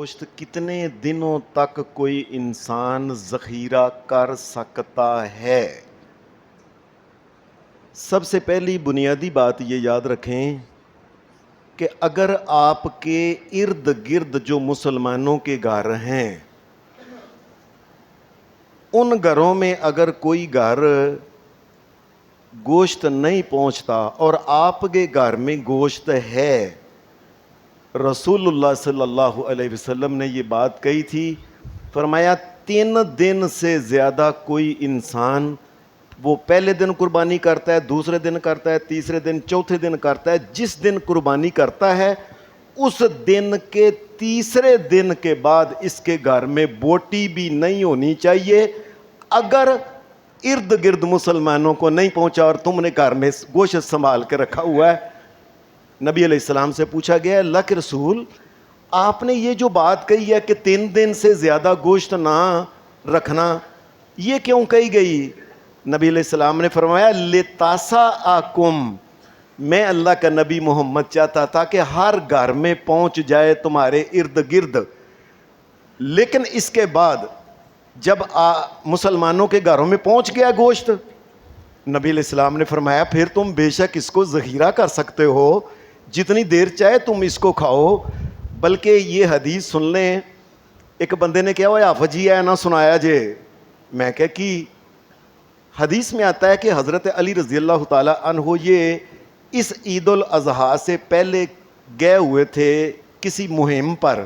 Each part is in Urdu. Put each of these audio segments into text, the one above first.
گوشت کتنے دنوں تک کوئی انسان ذخیرہ کر سکتا ہے؟ سب سے پہلی بنیادی بات یہ یاد رکھیں کہ اگر آپ کے ارد گرد جو مسلمانوں کے گھر ہیں ان گھروں میں اگر کوئی گھر گوشت نہیں پہنچتا اور آپ کے گھر میں گوشت ہے، رسول اللہ صلی اللہ علیہ وسلم نے یہ بات کہی تھی، فرمایا 3 دن سے زیادہ کوئی انسان، وہ پہلے دن قربانی کرتا ہے، دوسرے دن کرتا ہے، تیسرے دن، چوتھے دن کرتا ہے، جس دن قربانی کرتا ہے اس دن کے تیسرے دن کے بعد اس کے گھر میں بوٹی بھی نہیں ہونی چاہیے اگر ارد گرد مسلمانوں کو نہیں پہنچا اور تم نے گھر میں گوشت سنبھال کے رکھا ہوا ہے۔ نبی علیہ السلام سے پوچھا گیا، اللہ کے رسول آپ نے یہ جو بات کہی ہے کہ 3 دن سے زیادہ گوشت نہ رکھنا، یہ کیوں کہی گئی؟ نبی علیہ السلام نے فرمایا لِتَسَاءَكُمْ، میں اللہ کا نبی محمد چاہتا تھا کہ ہر گھر میں پہنچ جائے تمہارے ارد گرد، لیکن اس کے بعد جب مسلمانوں کے گھروں میں پہنچ گیا گوشت، نبی علیہ السلام نے فرمایا پھر تم بے شک اس کو ذخیرہ کر سکتے ہو، جتنی دیر چاہے تم اس کو کھاؤ۔ بلکہ یہ حدیث سن لیں، ایک بندے نے کہا وہ حافظ جی ہے نہ سنایا جے، میں کہا کہ حدیث میں آتا ہے کہ حضرت علی رضی اللہ تعالی عنہ یہ اس عید الاضحیٰ سے پہلے گئے ہوئے تھے کسی مہم پر،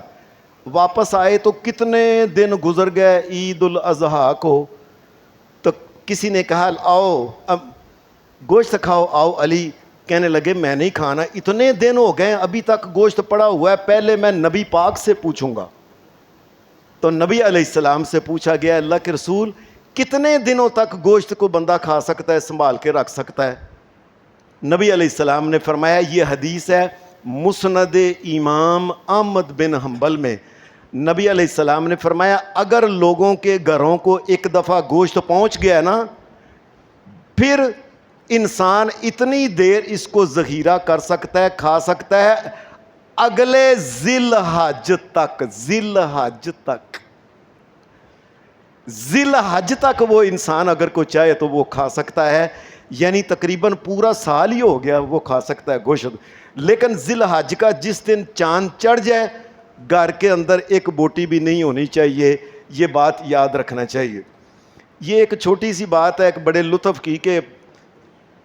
واپس آئے تو کتنے دن گزر گئے عید الاضحیٰ کو، تو کسی نے کہا آؤ اب گوشت کھاؤ، آؤ علی، کہنے لگے میں نہیں کھانا، اتنے دن ہو گئے ابھی تک گوشت پڑا ہوا ہے، پہلے میں نبی پاک سے پوچھوں گا۔ تو نبی علیہ السلام سے پوچھا گیا، اللہ کے رسول کتنے دنوں تک گوشت کو بندہ کھا سکتا ہے، سنبھال کے رکھ سکتا ہے؟ نبی علیہ السلام نے فرمایا، یہ حدیث ہے مسند امام احمد بن حنبل میں، نبی علیہ السلام نے فرمایا اگر لوگوں کے گھروں کو ایک دفعہ گوشت پہنچ گیا نا، پھر انسان اتنی دیر اس کو ذخیرہ کر سکتا ہے، کھا سکتا ہے، اگلے ذی الحج تک، ذی الحج تک، ذی الحج تک وہ انسان اگر کو چاہے تو وہ کھا سکتا ہے، یعنی تقریباً پورا سال ہی ہو گیا وہ کھا سکتا ہے گوشت۔ لیکن ذی الحج کا جس دن چاند چڑھ جائے گھر کے اندر ایک بوٹی بھی نہیں ہونی چاہیے، یہ بات یاد رکھنا چاہیے۔ یہ ایک چھوٹی سی بات ہے، ایک بڑے لطف کی، کہ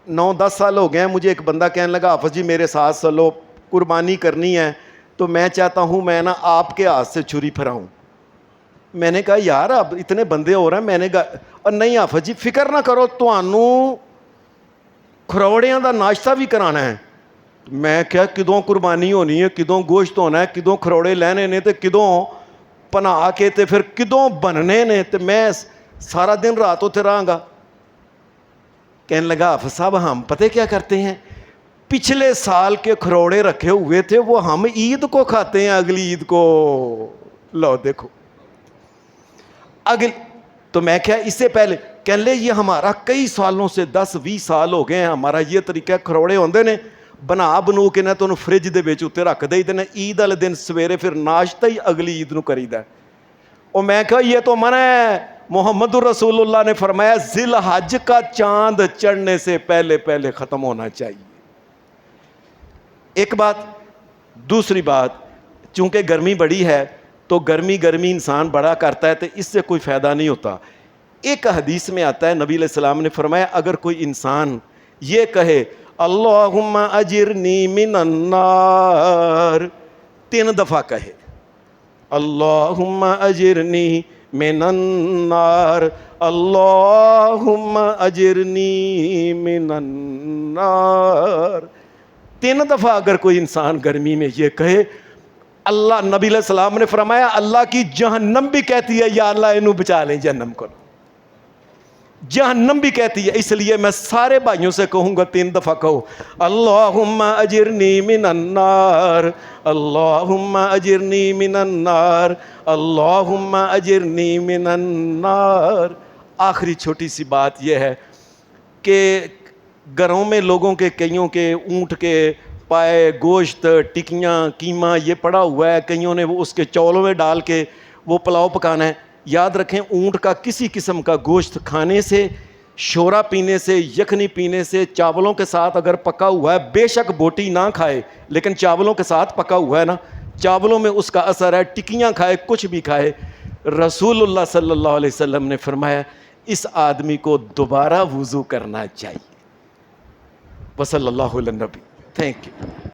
9-10 سال ہو گئے ہیں، مجھے ایک بندہ کہنے لگا حافظ جی میرے ساتھ چلو قربانی کرنی ہے، تو میں چاہتا ہوں میں نا آپ کے ہاتھ سے چھری پھراؤں۔ میں نے کہا یار اب اتنے بندے ہو رہے ہیں، میں نے کہا اور نہیں حافظ جی فکر نہ کرو، تانوں کھروڑیاں دا ناشتہ بھی کرانا ہے۔ میں کیا کدوں قربانی ہونی ہے، کدوں گوشت ہونا ہے، کدوں کھروڑے لینے نے، تے کدوں پناہ کے تے پھر کدوں بننے نے، تے میں سارا دن رات ہوتے رہاں گا۔ کہنے لگا حافظ صاحب ہم پتہ کیا کرتے ہیں، پچھلے سال کے کھروڑے رکھے ہوئے تھے وہ ہم عید کو کھاتے ہیں، اگلی عید کو۔ لو دیکھو تو میں کیا اس سے پہلے کہنے لے یہ ہمارا کئی سالوں سے 10-20 سال ہو گئے ہیں ہمارا یہ طریقہ، کھروڑے ہوندے نے بنا بنو کے نہ تو فریج دے وچ تے رکھ دئی دے، عید والے دن سویرے پھر ناشتہ ہی اگلی عید نو کریدا ہے۔ اور میں کہا یہ تو منع ہے، محمد رسول اللہ نے فرمایا ذی الحج کا چاند چڑھنے سے پہلے پہلے ختم ہونا چاہیے۔ ایک بات، دوسری بات، چونکہ گرمی بڑی ہے تو گرمی انسان بڑا کرتا ہے تو اس سے کوئی فائدہ نہیں ہوتا۔ ایک حدیث میں آتا ہے نبی علیہ السلام نے فرمایا اگر کوئی انسان یہ کہے اللہم اجرنی من النار، 3 دفعہ کہے اللہم اجرنی من النار، اللہم اجرنی من النار، 3 دفعہ اگر کوئی انسان گرمی میں یہ کہے، اللہ نبی علیہ السلام نے فرمایا اللہ کی جہنم بھی کہتی ہے یا اللہ انہوں بچا لیں جہنم کو، جہنم بھی کہتی ہے۔ اس لیے میں سارے بھائیوں سے کہوں گا 3 دفعہ کہو اللہم اجرنی من النار، اللہم اجرنی من النار، اللہم اجرنی من النار۔ آخری چھوٹی سی بات یہ ہے کہ گھروں میں لوگوں کے کئیوں کے اونٹ کے پائے گوشت ٹکیاں قیمہ یہ پڑا ہوا ہے, کئیوں نے وہ اس کے چولوں میں ڈال کے وہ پلاؤ پکانا ہے. یاد رکھیں اونٹ کا کسی قسم کا گوشت کھانے سے, شورا پینے سے, یخنی پینے سے, چاولوں کے ساتھ اگر پکا ہوا ہے, بے شک بوٹی نہ کھائے لیکن چاولوں کے ساتھ پکا ہوا ہے نا, چاولوں میں اس کا اثر ہے, ٹکیاں کھائے کچھ بھی کھائے. رسول اللہ صلی اللہ علیہ وسلم نے فرمایا اس آدمی کو دوبارہ وضو کرنا چاہیے. وصلی اللہ علی النبی. Thank you.